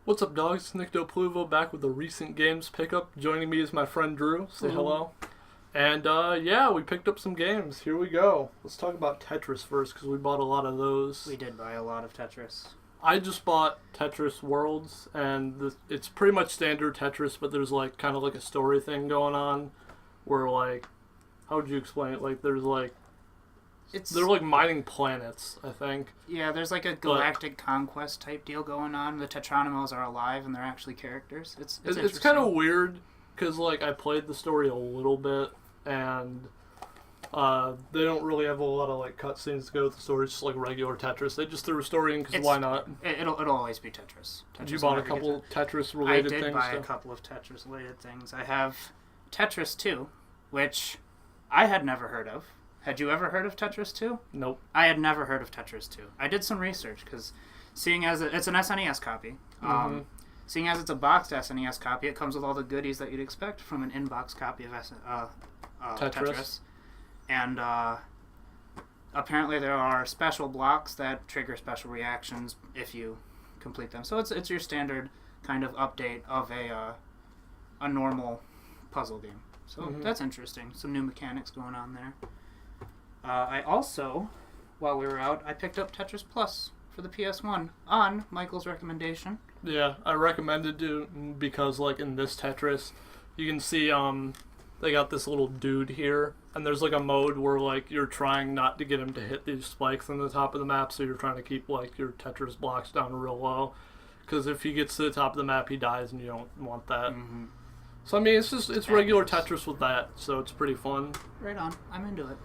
What's up, dogs? It's Nyctopluvo back with the recent games pickup. Joining me is my friend Drew. Say hello. And yeah, we picked up some games. Here we go. Let's talk about Tetris first because we bought a lot of those. We did buy a lot of Tetris. I just bought Tetris Worlds, and it's pretty much standard Tetris, but there's like kind of like a story thing going on, where like, how would you explain it? Like there's like, they're like mining planets, I think. Yeah, there's like a galactic conquest type deal going on. The Tetronimals are alive and they're actually characters. It's kind of weird because like I played the story a little bit, and they don't really have a lot of like cutscenes to go with the story. It's just like regular Tetris. They just threw a story in because why not? It'll always be Tetris. Did you bought a couple Tetris related things? I did buy a couple of Tetris related things. I have Tetris 2, which I had never heard of. Had you ever heard of Tetris 2? Nope. I had never heard of Tetris 2. I did some research because seeing as it's an SNES copy, seeing as it's a boxed SNES copy, it comes with all the goodies that you'd expect from an in-box copy of Tetris. And apparently there are special blocks that trigger special reactions if you complete them. So it's your standard kind of update of a normal puzzle game. So that's interesting. Some new mechanics going on there. I also, while we were out, I picked up Tetris Plus for the PS1 on Michael's recommendation. Yeah, I recommended it because like in this Tetris, you can see they got this little dude here, and there's like a mode where like you're trying not to get him to hit these spikes on the top of the map, so you're trying to keep like your Tetris blocks down real low, because if he gets to the top of the map, he dies, and you don't want that. So I mean, it's regular Tetris with that, so it's pretty fun. Right on, I'm into it.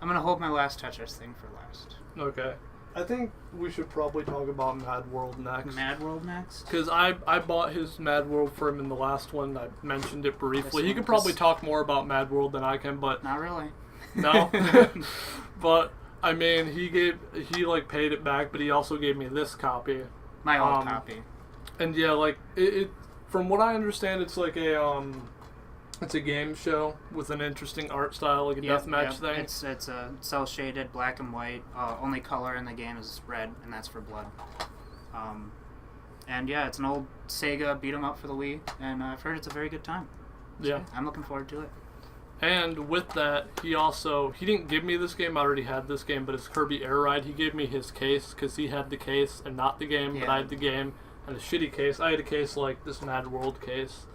I'm gonna hold my last Tetris thing for last. Okay. I think we should probably talk about Mad World next. Mad World next? Because I bought his Mad World for him in the last one. I mentioned it briefly. He could probably talk more about Mad World than I can, but... Not really. No? But, I mean, he paid it back, but he also gave me this copy. My old copy. And yeah, like, it from what I understand, it's like it's a game show with an interesting art style, like a deathmatch thing. It's a cel-shaded black and white. Only color in the game is red, and that's for blood. And yeah, it's an old Sega beat 'em up for the Wii, and I've heard it's a very good time. So yeah, I'm looking forward to it. And with that, he didn't give me this game. I already had this game, but it's Kirby Air Ride. He gave me his case because he had the case and not the game, but I had the game and a shitty case. I had a case like this Mad World case.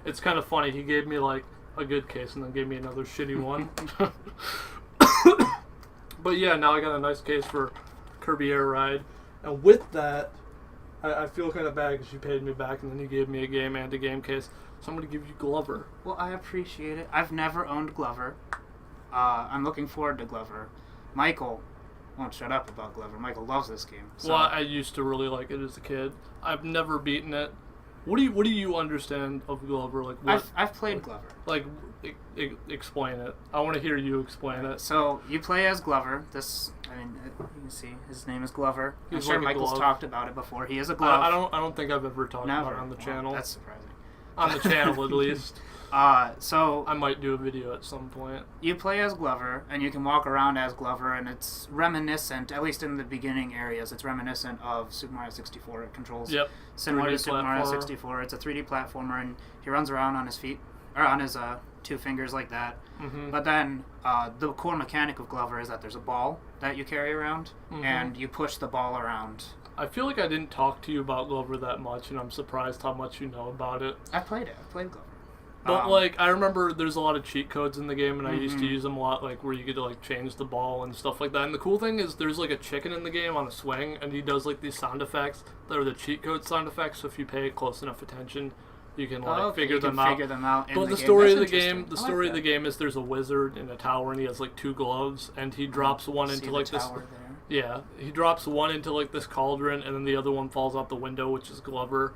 It's kind of funny. He gave me like a good case and then gave me another shitty one. But yeah, now I got a nice case for Kirby Air Ride. And with that, I feel kind of bad because you paid me back and then you gave me a game and a game case. So I'm going to give you Glover. Well, I appreciate it. I've never owned Glover. I'm looking forward to Glover. Michael won't shut up about Glover. Michael loves this game. So. Well, I used to really like it as a kid. I've never beaten it. What do you understand of Glover? Like what? I've played Glover. Like, explain it. I want to hear you explain it. So you play as Glover. You can see his name is Glover. I'm sure like Michael's talked about it before. He is a glove. I don't think I've ever talked about it on the channel. That's surprising. On the channel, at least. So I might do a video at some point. You play as Glover, and you can walk around as Glover, and it's reminiscent, at least in the beginning areas, it's reminiscent of Super Mario 64. It controls similar to Super Mario 64. It's a 3D platformer, and he runs around on his feet, or on his two fingers like that. But then the core mechanic of Glover is that there's a ball that you carry around, and you push the ball around. I feel like I didn't talk to you about Glover that much, and I'm surprised how much you know about it. I've played Glover. But, like, I remember there's a lot of cheat codes in the game, and I used to use them a lot, like, where you could, like, change the ball and stuff like that. And the cool thing is there's, like, a chicken in the game on a swing, and he does, like, these sound effects that are the cheat code sound effects, so if you pay close enough attention, you can, like, figure them out. But the story of the game is there's a wizard in a tower, and he has, like, 2 gloves, and he drops one into, like, this... Yeah, he drops one into, like, this cauldron, and then the other one falls out the window, which is Glover.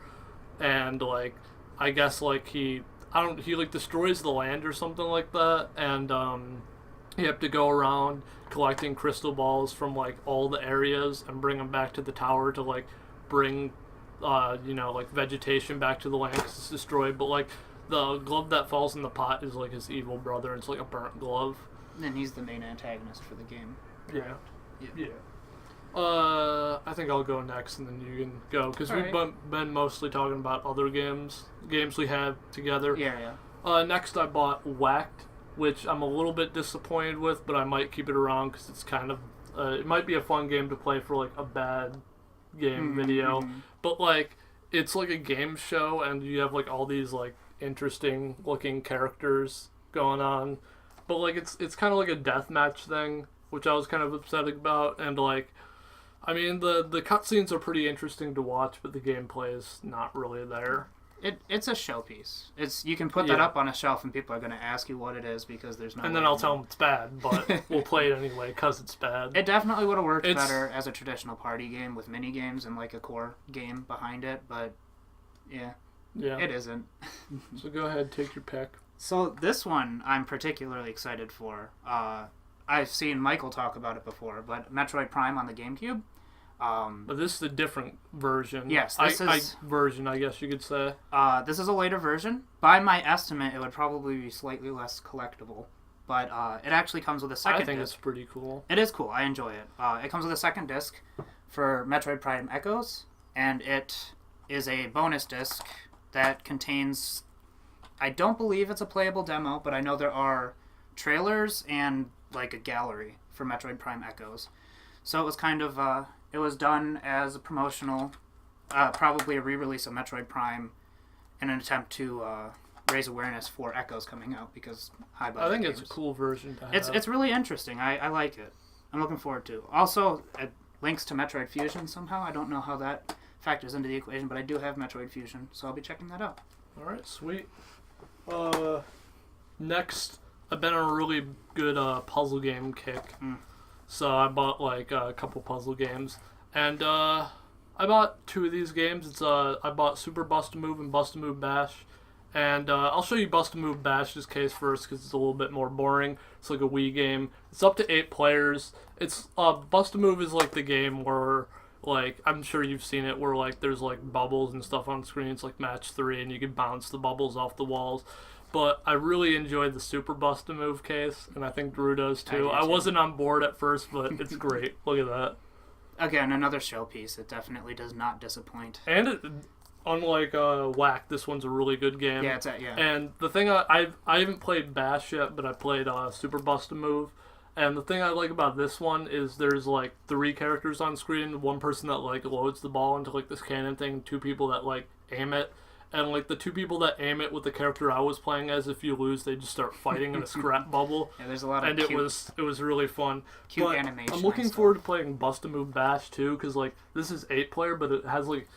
And, like, I guess, like, he like destroys the land or something like that, and you have to go around collecting crystal balls from like all the areas and bring them back to the tower to like bring like vegetation back to the land because it's destroyed. But like the glove that falls in the pot is like his evil brother. It's like a burnt glove. And he's the main antagonist for the game. Yeah. I think I'll go next, and then you can go because we've been mostly talking about other games we have together. Yeah. Next, I bought Wacked, which I'm a little bit disappointed with, but I might keep it around because it's kind of it might be a fun game to play for like a bad game video, but like it's like a game show, and you have like all these like interesting looking characters going on, but like it's kind of like a deathmatch thing, which I was kind of upset about, and like. I mean, the cutscenes are pretty interesting to watch, but the gameplay is not really there. It's a showpiece. You can put that up on a shelf, and people are going to ask you what it is because there's no. And then I'll tell them it's bad, but we'll play it anyway because it's bad. It definitely would have worked better as a traditional party game with mini games and like a core game behind it, but yeah, it isn't. So go ahead, take your pick. So this one I'm particularly excited for. I've seen Michael talk about it before, but Metroid Prime on the GameCube. But this is a different version. Yes, this is version, I guess you could say. This is a later version. By my estimate, it would probably be slightly less collectible, but it actually comes with a second disc. I think it's pretty cool. It is cool. I enjoy it. It comes with a second disc for Metroid Prime Echoes, and it is a bonus disc that contains... I don't believe it's a playable demo, but I know there are trailers and like a gallery for Metroid Prime Echoes. So it was kind of... it was done as a promotional, probably a re-release of Metroid Prime in an attempt to raise awareness for Echoes coming out because high-budget I think games. it's a cool version to have. It's really interesting. I like it. I'm looking forward to it. Also, it links to Metroid Fusion somehow. I don't know how that factors into the equation, but I do have Metroid Fusion, so I'll be checking that out. All right, sweet. Next, I've been on a really good puzzle game kick. So I bought like a couple puzzle games, and I bought two of these games. I bought Super Bust-A-Move and Bust-A-Move Bash, and I'll show you Bust-A-Move Bash's case first because it's a little bit more boring. It's like a Wii game. It's up to 8 players. It's Bust-A-Move is like the game where like I'm sure you've seen it where like there's like bubbles and stuff on screen. It's like match 3, and you can bounce the bubbles off the walls. But I really enjoyed the Super Bust-A-Move case, and I think Drew does too. I wasn't on board at first, but it's great. Look at that. Again, another showpiece. It definitely does not disappoint. And unlike Whack, this one's a really good game. Yeah, And the thing I haven't played Bash yet, but I played Super Bust-A-Move. And the thing I like about this one is there's like 3 characters on screen. One person that like loads the ball into like this cannon thing. 2 people that like aim it. And, like, the 2 people that aim it with the character I was playing as, if you lose, they just start fighting in a scrap bubble. Yeah, there's a lot of and it was really fun. Cute animation. I'm looking forward to playing Bust-A-Move Bash, too, because, like, this is 8-player, but it has, like,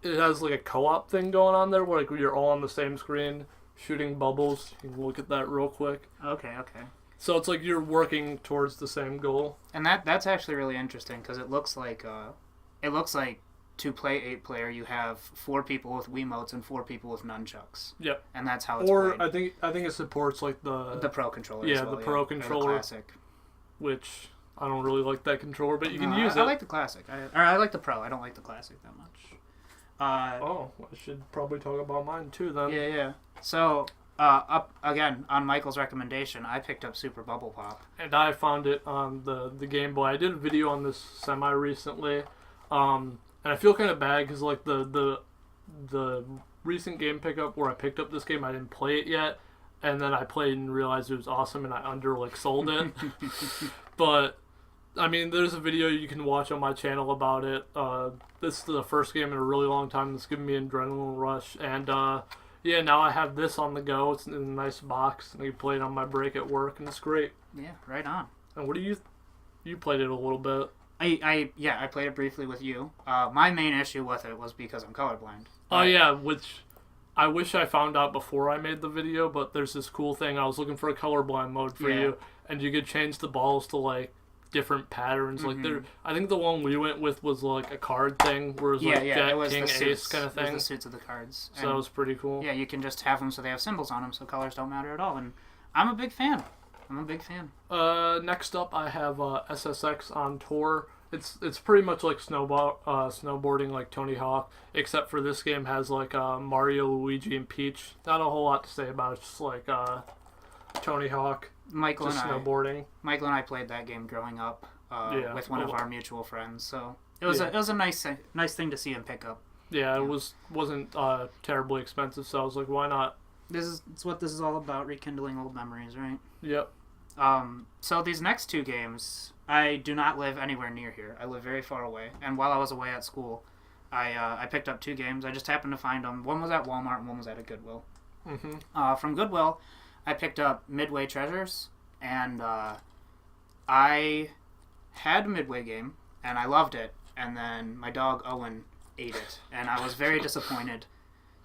a co-op thing going on there where, like, you're all on the same screen shooting bubbles. You can look at that real quick. Okay. So it's like you're working towards the same goal. And that's actually really interesting, because it looks like to play 8-player, you have 4 people with Wiimotes and 4 people with nunchucks. Yep. And that's how it's played. Or I think it supports like the Pro controller. Yeah, as well, the Pro controller. Or the Classic. Which I don't really like that controller, but you can use it. I like the Classic. I like the Pro. I don't like the Classic that much. I should probably talk about mine too then. Yeah. So up again on Michael's recommendation, I picked up Super Bubble Pop, and I found it on the Game Boy. I did a video on this semi recently. And I feel kind of bad because like the recent game pickup where I picked up this game, I didn't play it yet, and then I played and realized it was awesome, and I sold it. But I mean, there's a video you can watch on my channel about it. This is the first game in a really long time that's given me an adrenaline rush, and now I have this on the go. It's in a nice box, and I can play it on my break at work, and it's great. Yeah, right on. And what do you played it a little bit? I played it briefly with you. My main issue with it was because I'm colorblind. Oh yeah, which I wish I found out before I made the video, but there's this cool thing. I was looking for a colorblind mode for you, and you could change the balls to like different patterns. Like I think the one we went with was like a card thing, where it was like Jack, King, Ace kind of thing. It was the suits of the cards. So that was pretty cool. Yeah, you can just have them so they have symbols on them, so colors don't matter at all. And I'm a big fan. Next up, I have SSX On Tour. It's pretty much like snowboarding like Tony Hawk, except for this game has like Mario, Luigi, and Peach. Not a whole lot to say about it. It's just like Tony Hawk. Michael and snowboarding. Michael and I played that game growing up. with one of our mutual friends. So it was a nice thing to see him pick up. Yeah, it wasn't terribly expensive, so I was like, why not? It's what this is all about, rekindling old memories, right? Yep. So these next two games, I do not live anywhere near here. I live very far away. And while I was away at school, I picked up two games. I just happened to find them. One was at Walmart and one was at a Goodwill. Mm-hmm. From Goodwill, I picked up Midway Treasures, and I had a Midway game, and I loved it. And then my dog Owen ate it, and I was very disappointed.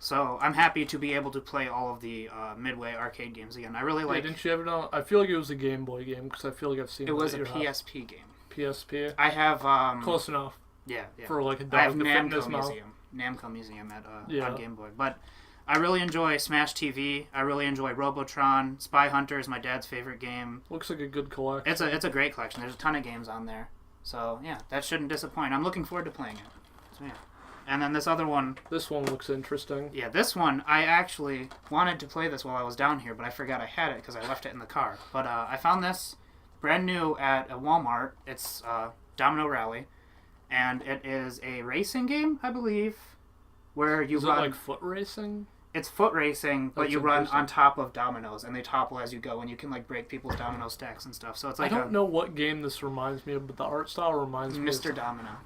So I'm happy to be able to play all of the Midway arcade games again. I really like. Didn't you have it on? I feel like it was a Game Boy game because I feel like I've seen it. It was a PSP game. PSP. I have close enough. Yeah. For like a dog I have to fit in his mouth. Namco Museum at on Game Boy, but I really enjoy Smash TV. I really enjoy Robotron. Spy Hunter is my dad's favorite game. Looks like a good collection. It's a great collection. There's a ton of games on there. So yeah, that shouldn't disappoint. I'm looking forward to playing it. So yeah. And then this other one... This one looks interesting. Yeah, this one, I actually wanted to play this while I was down here, but I forgot I had it because I left it in the car. But I found this brand new at a Walmart. It's Domino Rally. And it is a racing game, I believe, where you run... Is it like foot racing? It's foot racing, but you run on top of dominoes, and they topple as you go, and you can like break people's domino stacks and stuff. So it's like I don't know what game this reminds me of, but the art style reminds me of Mr. Domino.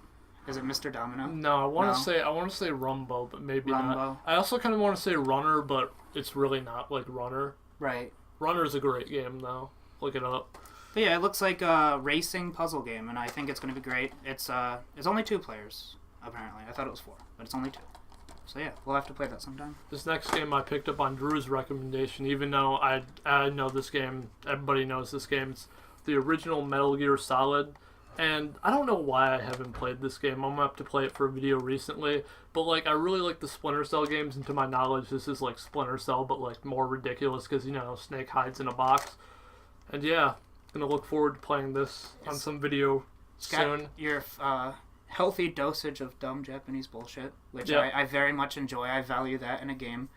Is it Mr. Domino? No, I want to say Rumbo, but maybe Rumbo. not. I also kind of want to say Runner, but it's really not like Runner. Right. Runner's a great game though. Look it up. But yeah, it looks like a racing puzzle game, and I think it's going to be great. It's only 2 players apparently. I thought it was 4, but it's only 2. So yeah, we'll have to play that sometime. This next game I picked up on Drew's recommendation, even though I know this game, everybody knows this game. It's the original Metal Gear Solid. And I don't know why I haven't played this game. I'm going to have to play it for a video recently. But, like, I really like the Splinter Cell games. And to my knowledge, this is, like, Splinter Cell, but, like, more ridiculous because, you know, Snake hides in a box. And, yeah, going to look forward to playing this on some video soon. Your healthy dosage of dumb Japanese bullshit, which I very much enjoy. I value that in a game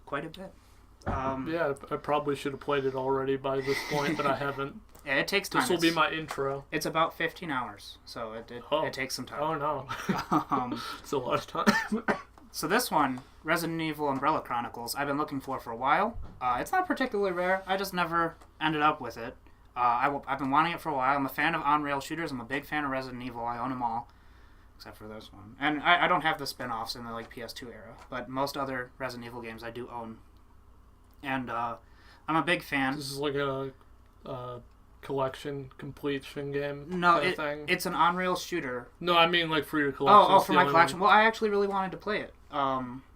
quite a bit. Yeah, I probably should have played it already by this point, but I haven't. Yeah, it takes time. This will be my intro. It's about 15 hours, so it takes some time. Oh, no. It's a lot of time. So this one, Resident Evil Umbrella Chronicles, I've been looking for a while. It's not particularly rare. I just never ended up with it. I've been wanting it for a while. I'm a fan of on-rail shooters. I'm a big fan of Resident Evil. I own them all, except for this one. And I don't have the spin-offs in the like PS2 era, but most other Resident Evil games I do own. And I'm a big fan. This is like a collection completion game. No, it's an on-rail shooter. No, I mean like for your collection. Oh, for my collection. Well, I actually really wanted to play it.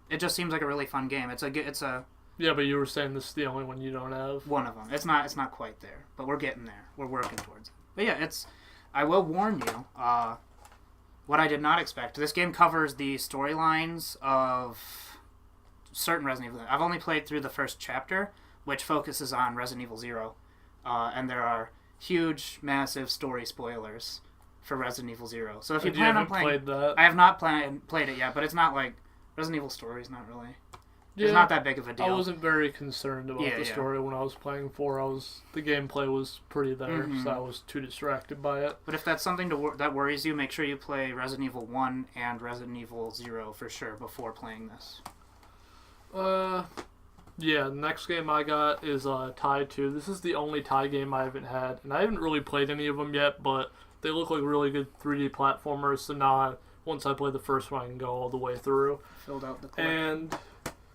It just seems like a really fun game. It's a. Yeah, but you were saying this is the only one you don't have. One of them. It's not quite there, but we're getting there. We're working towards it. But yeah, I will warn you. What I did not expect. This game covers the storylines of certain Resident Evil. I've only played through the first chapter, which focuses on Resident Evil 0. And there are huge, massive story spoilers for Resident Evil 0. So if you plan on playing... played that? I have not played it yet, but it's not like... Resident Evil story is not really... It's not that big of a deal. I wasn't very concerned about the story when I was playing 4. The gameplay was pretty there, so I was too distracted by it. But if that's something that worries you, make sure you play Resident Evil 1 and Resident Evil 0 for sure before playing this. Yeah, the next game I got is Tie 2. This is the only Tie game I haven't had, and I haven't really played any of them yet, but they look like really good 3D platformers, so now once I play the first one, I can go all the way through. Filled out the collection. And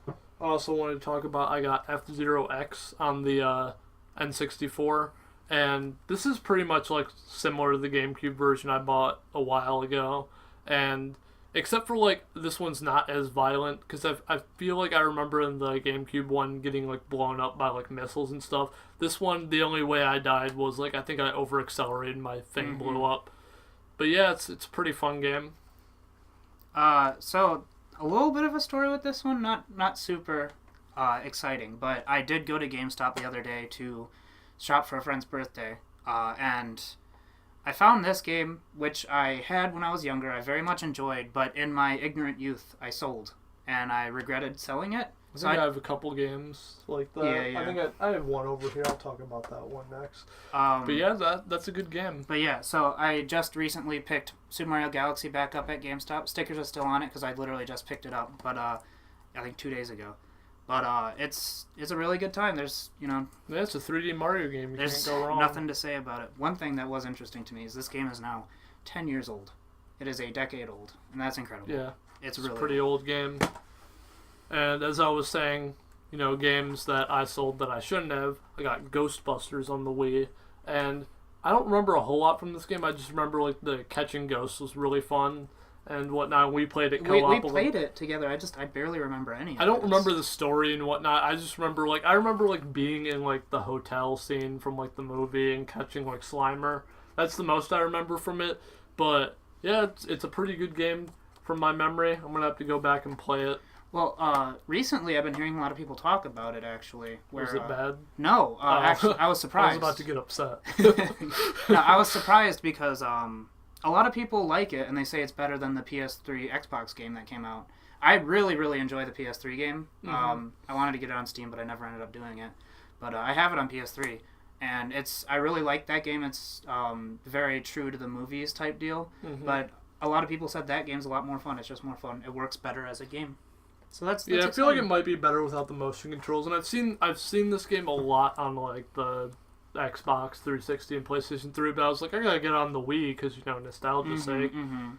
I also wanted to talk about, I got F-Zero X on the N64, and this is pretty much like similar to the GameCube version I bought a while ago, and except for like this one's not as violent, because I feel like I remember in the GameCube one getting like blown up by like missiles and stuff. This one, the only way I died was like I think I over accelerated, my thing blew up. But yeah, it's a pretty fun game. So a little bit of a story with this one, not super exciting, but I did go to GameStop the other day to shop for a friend's birthday, and I found this game, which I had when I was younger, I very much enjoyed, but in my ignorant youth, I sold, and I regretted selling it. I think I have a couple games like that. Yeah. I think I have one over here. I'll talk about that one next. But yeah, that's a good game. But yeah, so I just recently picked Super Mario Galaxy back up at GameStop. Stickers are still on it because I literally just picked it up, but I think 2 days ago. But it's a really good time. There's yeah, it's a 3D Mario game. There's can't go wrong. nothing to say about it. One thing that was interesting to me is this game is now 10 years old. It is a decade old, and that's incredible. Yeah, it's a pretty old game. And as I was saying, games that I sold that I shouldn't have. I got Ghostbusters on the Wii, and I don't remember a whole lot from this game. I just remember like the catching ghosts was really fun and whatnot. We played it co-op. We played it together. I barely remember any of it. I don't remember the story and whatnot. I just remember being in like the hotel scene from like the movie and catching like Slimer. That's the most I remember from it. But yeah, it's a pretty good game from my memory. I'm gonna have to go back and play it. Well, recently I've been hearing a lot of people talk about it, actually. Was it bad? No, actually, I was surprised. I was about to get upset. No, I was surprised because a lot of people like it, and they say it's better than the PS3 Xbox game that came out. I really, really enjoy the PS3 game. Mm-hmm. I wanted to get it on Steam, but I never ended up doing it. But I have it on PS3, and I really like that game. It's very true to the movies type deal, mm-hmm. but a lot of people said that game's a lot more fun. It's just more fun. It works better as a game. So that's yeah. exciting. I feel like it might be better without the motion controls, and I've seen this game a lot on like the Xbox 360 and PlayStation 3, but I was like, I gotta get on the Wii because nostalgia's sake. Mm-hmm.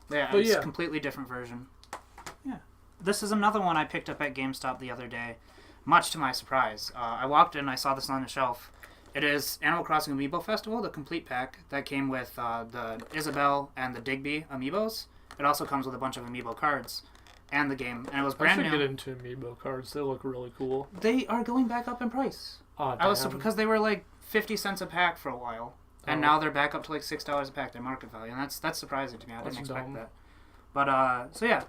Yeah, but it's a completely different version. Yeah, this is another one I picked up at GameStop the other day, much to my surprise. I walked in, I saw this on the shelf. It is Animal Crossing Amiibo Festival, the complete pack that came with the Isabelle and the Digby Amiibos. It also comes with a bunch of Amiibo cards. And the game, and it was brand new. I should get into Amiibo cards. They look really cool. They are going back up in price. Oh, I was because they were like 50 cents a pack for a while, and now they're back up to like $6 a pack. Their market value, and that's surprising to me. I didn't expect that. But so yeah,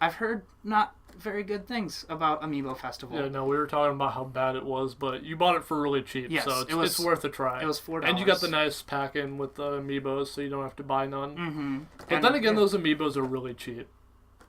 I've heard not very good things about Amiibo Festival. Yeah, no, we were talking about how bad it was, but you bought it for really cheap, yes, so it's worth a try. It was $4. And you got the nice pack-in with the Amiibos, so you don't have to buy none. Mm-hmm. But then again, those Amiibos are really cheap.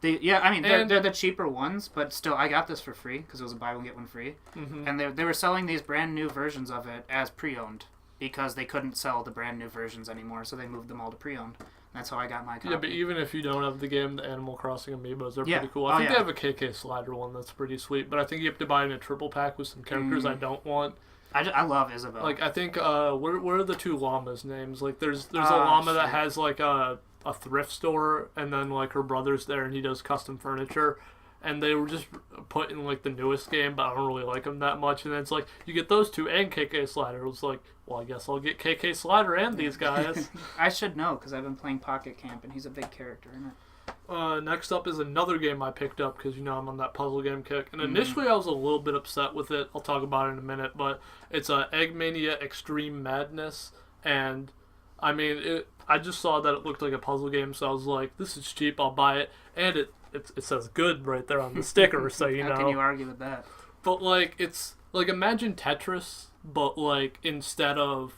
They're the cheaper ones, but still, I got this for free because it was a buy one get one free. Mm-hmm. And they were selling these brand new versions of it as pre-owned because they couldn't sell the brand new versions anymore, so they moved them all to pre-owned. That's how I got my copy. Yeah, but even if you don't have the game, the Animal Crossing Amiibos are pretty cool. I think they have a KK Slider one that's pretty sweet, but I think you have to buy in a triple pack with some characters I don't want. I love Isabelle. Like, I think, what are the two llamas' names? Like, there's a llama that has, like, a thrift store, and then like her brother's there and he does custom furniture, and they were just put in like the newest game, but I don't really like them that much. And then it's like you get those two and KK Slider. It was like, well, I guess I'll get KK Slider and these guys. I should know because I've been playing Pocket Camp and he's a big character in it. Next up is another game I picked up because I'm on that puzzle game kick, and initially I was a little bit upset with it. I'll talk about it in a minute, but it's Eggmania Extreme Madness, and I mean I just saw that it looked like a puzzle game, so I was like, this is cheap, I'll buy it. And it says good right there on the sticker, so you know. How can you argue with that? But like, it's like, imagine Tetris, but like instead of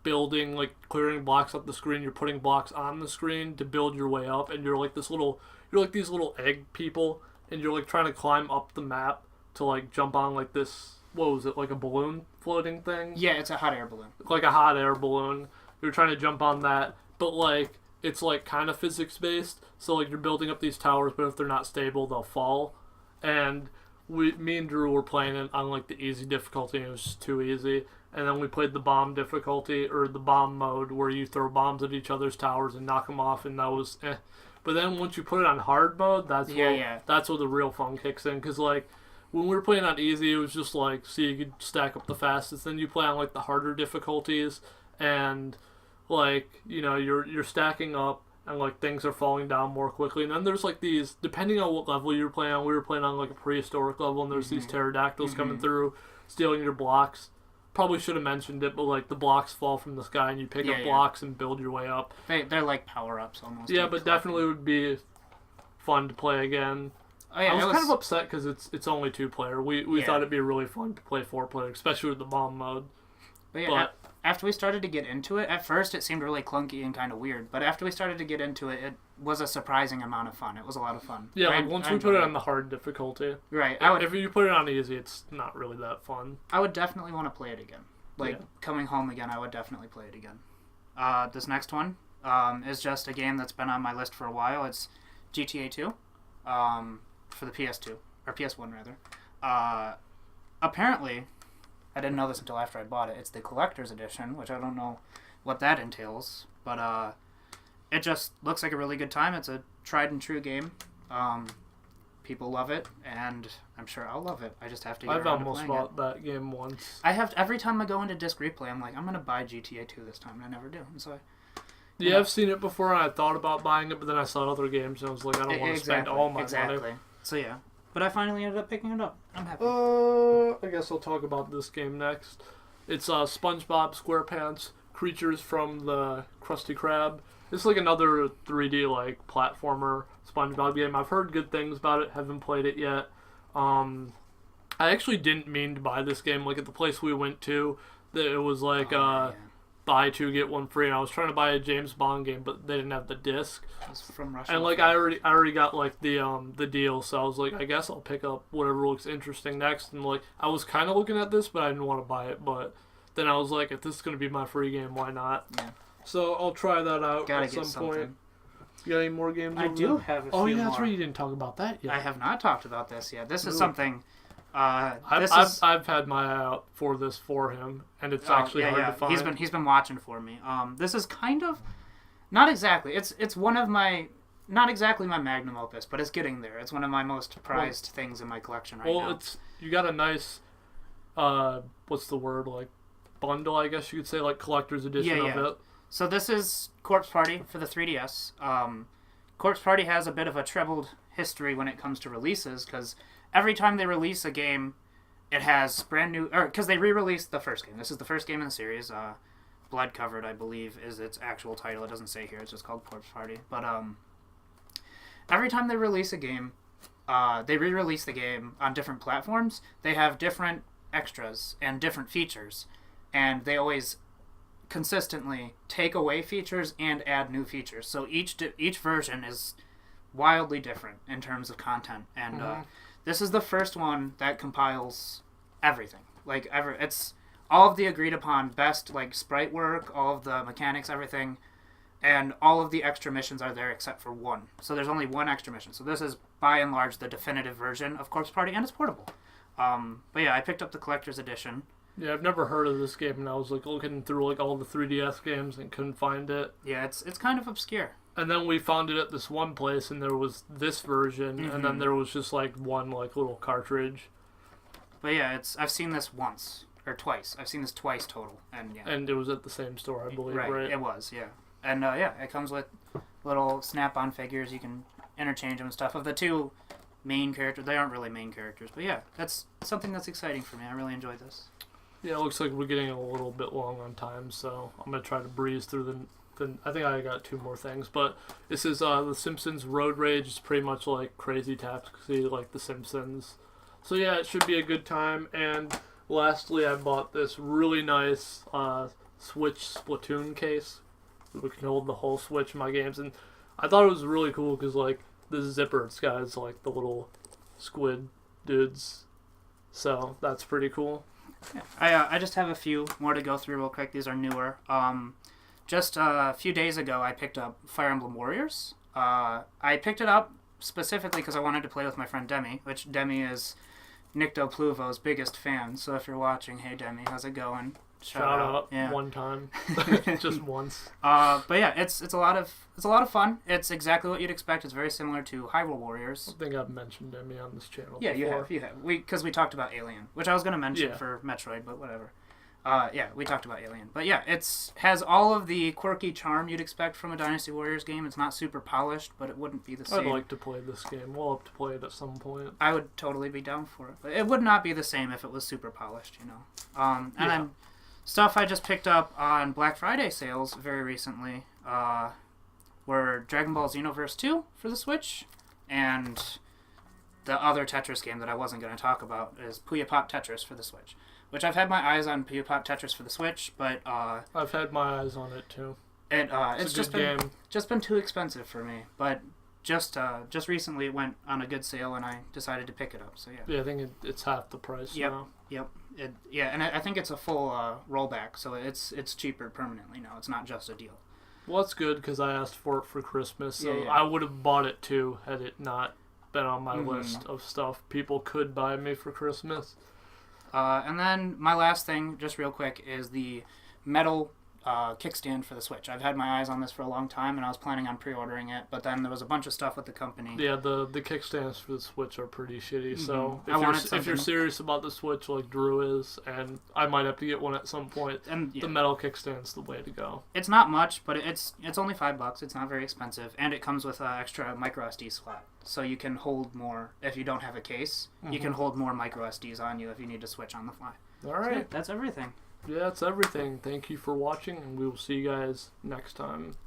building, like clearing blocks off the screen, you're putting blocks on the screen to build your way up, and you're like these little egg people, and you're like trying to climb up the map to like jump on like this, what was it, like a balloon floating thing? Yeah, it's a hot air balloon. Like a hot air balloon. You're trying to jump on that, but like it's like kind of physics based. So like you're building up these towers, but if they're not stable, they'll fall. And me and Drew were playing it on like the easy difficulty, and it was just too easy. And then we played the bomb difficulty, or the bomb mode, where you throw bombs at each other's towers and knock them off, and that was eh. But then once you put it on hard mode, that's where the real fun kicks in. Because like when we were playing on easy, it was just like, so you could stack up the fastest. Then you play on like the harder difficulties, and like, you're stacking up, and like things are falling down more quickly. And then there's like these, depending on what level you're playing on, we were playing on like a prehistoric level, and there's these pterodactyls coming through, stealing your blocks. Probably should have mentioned it, but like the blocks fall from the sky, and you pick up blocks and build your way up. They're like power-ups almost. Yeah, but definitely would be fun to play again. Oh, yeah, I was kind of upset because it's only 2-player. We thought it'd be really fun to play 4-player, especially with the bomb mode. But after we started to get into it, at first it seemed really clunky and kind of weird, but after we started to get into it, it was a surprising amount of fun. It was a lot of fun. Yeah, like once we put it on the hard difficulty. Right. If you put it on easy, it's not really that fun. I would definitely want to play it again. Coming home again, I would definitely play it again. This next one is just a game that's been on my list for a while. It's GTA 2 for the PS2, or PS1 rather. Apparently, I didn't know this until after I bought it. It's the collector's edition, which I don't know what that entails, but it just looks like a really good time. It's a tried and true game. People love it, and I'm sure I'll love it. I just have to get around to playing it. I've almost bought that game once. I have every time I go into disc replay, I'm like, I'm gonna buy GTA 2 this time, and I never do. And so, yeah, I've seen it before, and I thought about buying it, but then I saw other games, and I was like, I don't want to spend all my money. So yeah, but I finally ended up picking it up. I'm happy. I guess I'll talk about this game next. It's SpongeBob SquarePants Creatures from the Krusty Krab. It's like another 3D like platformer SpongeBob game. I've heard good things about it. Haven't played it yet. I actually didn't mean to buy this game. Like at the place we went to, it was like buy two get one free. And I was trying to buy a James Bond game, but they didn't have the disc. It's from Russia. And like I already got like the deal. So I was like, I guess I'll pick up whatever looks interesting next. And like I was kind of looking at this, but I didn't want to buy it. But then I was like, if this is gonna be my free game, why not? Yeah. So I'll try that out at some point. You got any more games? I do have a few more. Oh yeah, that's right. You didn't talk about that yet. I have not talked about this yet. This is something. I've had my eye out for this for him, and it's actually hard to find. He's been watching for me. This is kind of not exactly. It's one of my not exactly my magnum opus, but it's getting there. It's one of my most prized things in my collection right now. Well, you got a nice what's the word, like bundle, I guess you could say, like collector's edition of it. So this is Corpse Party for the 3DS. Corpse Party has a bit of a troubled history when it comes to releases, because every time they release a game, it has brand new... Because they re-released the first game. This is the first game in the series. Blood Covered, I believe, is its actual title. It doesn't say here. It's just called Corpse Party. But every time they release a game, they re-release the game on different platforms. They have different extras and different features. And they always consistently take away features and add new features. So each version is wildly different in terms of content. And this is the first one that compiles everything. It's all of the agreed upon best like sprite work, all of the mechanics, everything, and all of the extra missions are there except for one. So there's only one extra mission. So this is by and large the definitive version of Corpse Party, and it's portable. But yeah, I picked up the collector's edition. Yeah, I've never heard of this game, and I was like looking through like all the 3DS games and couldn't find it. Yeah, it's kind of obscure. And then we found it at this one place, and there was this version, and then there was just like one like little cartridge. But yeah, I've seen this once or twice. I've seen this twice total, and yeah. And it was at the same store, I believe, right? It was, yeah. And it comes with little snap-on figures. You can interchange them and stuff. Of the two main characters, they aren't really main characters, but yeah, that's something that's exciting for me. I really enjoyed this. Yeah, it looks like we're getting a little bit long on time, so I'm going to try to breeze through the... I think I got two more things, but this is The Simpsons Road Rage. It's pretty much like Crazy Taxi, like The Simpsons. So yeah, it should be a good time. And lastly, I bought this really nice Switch Splatoon case. We can hold the whole Switch in my games, and I thought it was really cool because like this zipper, it's got like the little squid dudes. So that's pretty cool. Yeah. I just have a few more to go through real quick. These are newer. Just a few days ago, I picked up Fire Emblem Warriors. I picked it up specifically because I wanted to play with my friend Demi, which Demi is Nyctopluvo's biggest fan. So if you're watching, hey Demi, how's it going? Shout out. Yeah. One time, just once. But yeah, it's a lot of fun. It's exactly what you'd expect. It's very similar to Hyrule Warriors. I think I've mentioned Demi on this channel. Yeah, before. you have. Because we talked about Alien, which I was going to mention for Metroid, but whatever. Yeah, we talked about Alien. But yeah, has all of the quirky charm you'd expect from a Dynasty Warriors game. It's not super polished, but it wouldn't be the same. I'd like to play this game. We'll have to play it at some point. I would totally be down for it. But it would not be the same if it was super polished, you know. Then stuff I just picked up on Black Friday sales very recently were Dragon Ball Xenoverse 2 for the Switch, and the other Tetris game that I wasn't going to talk about is Puyo Pop Tetris for the Switch, which I've had my eyes on Puyo Pop Tetris for the Switch, but I've had my eyes on it too. It's just been too expensive for me, but just recently it went on a good sale and I decided to pick it up. So yeah. Yeah, I think it's half the price now. Yep. And I think it's a full rollback, so it's cheaper permanently now. It's not just a deal. Well, that's good because I asked for it for Christmas, so Yeah. I would have bought it too had it not been on my list of stuff people could buy me for Christmas. And then my last thing, just real quick, is the metal kickstand for the Switch. I've had my eyes on this for a long time, and I was planning on pre-ordering it, but then there was a bunch of stuff with the company. Yeah, the kickstands for the Switch are pretty shitty, so if you're serious about the Switch like Drew is, and I might have to get one at some point, and the metal kickstand's the way to go. It's not much, but it's only $5. It's not very expensive, and it comes with an extra micro SD slot, so you can hold more. If you don't have a case, you can hold more micro SDs on you if you need to switch on the fly. All right. So that's everything. Yeah, that's everything. Thank you for watching, and we will see you guys next time.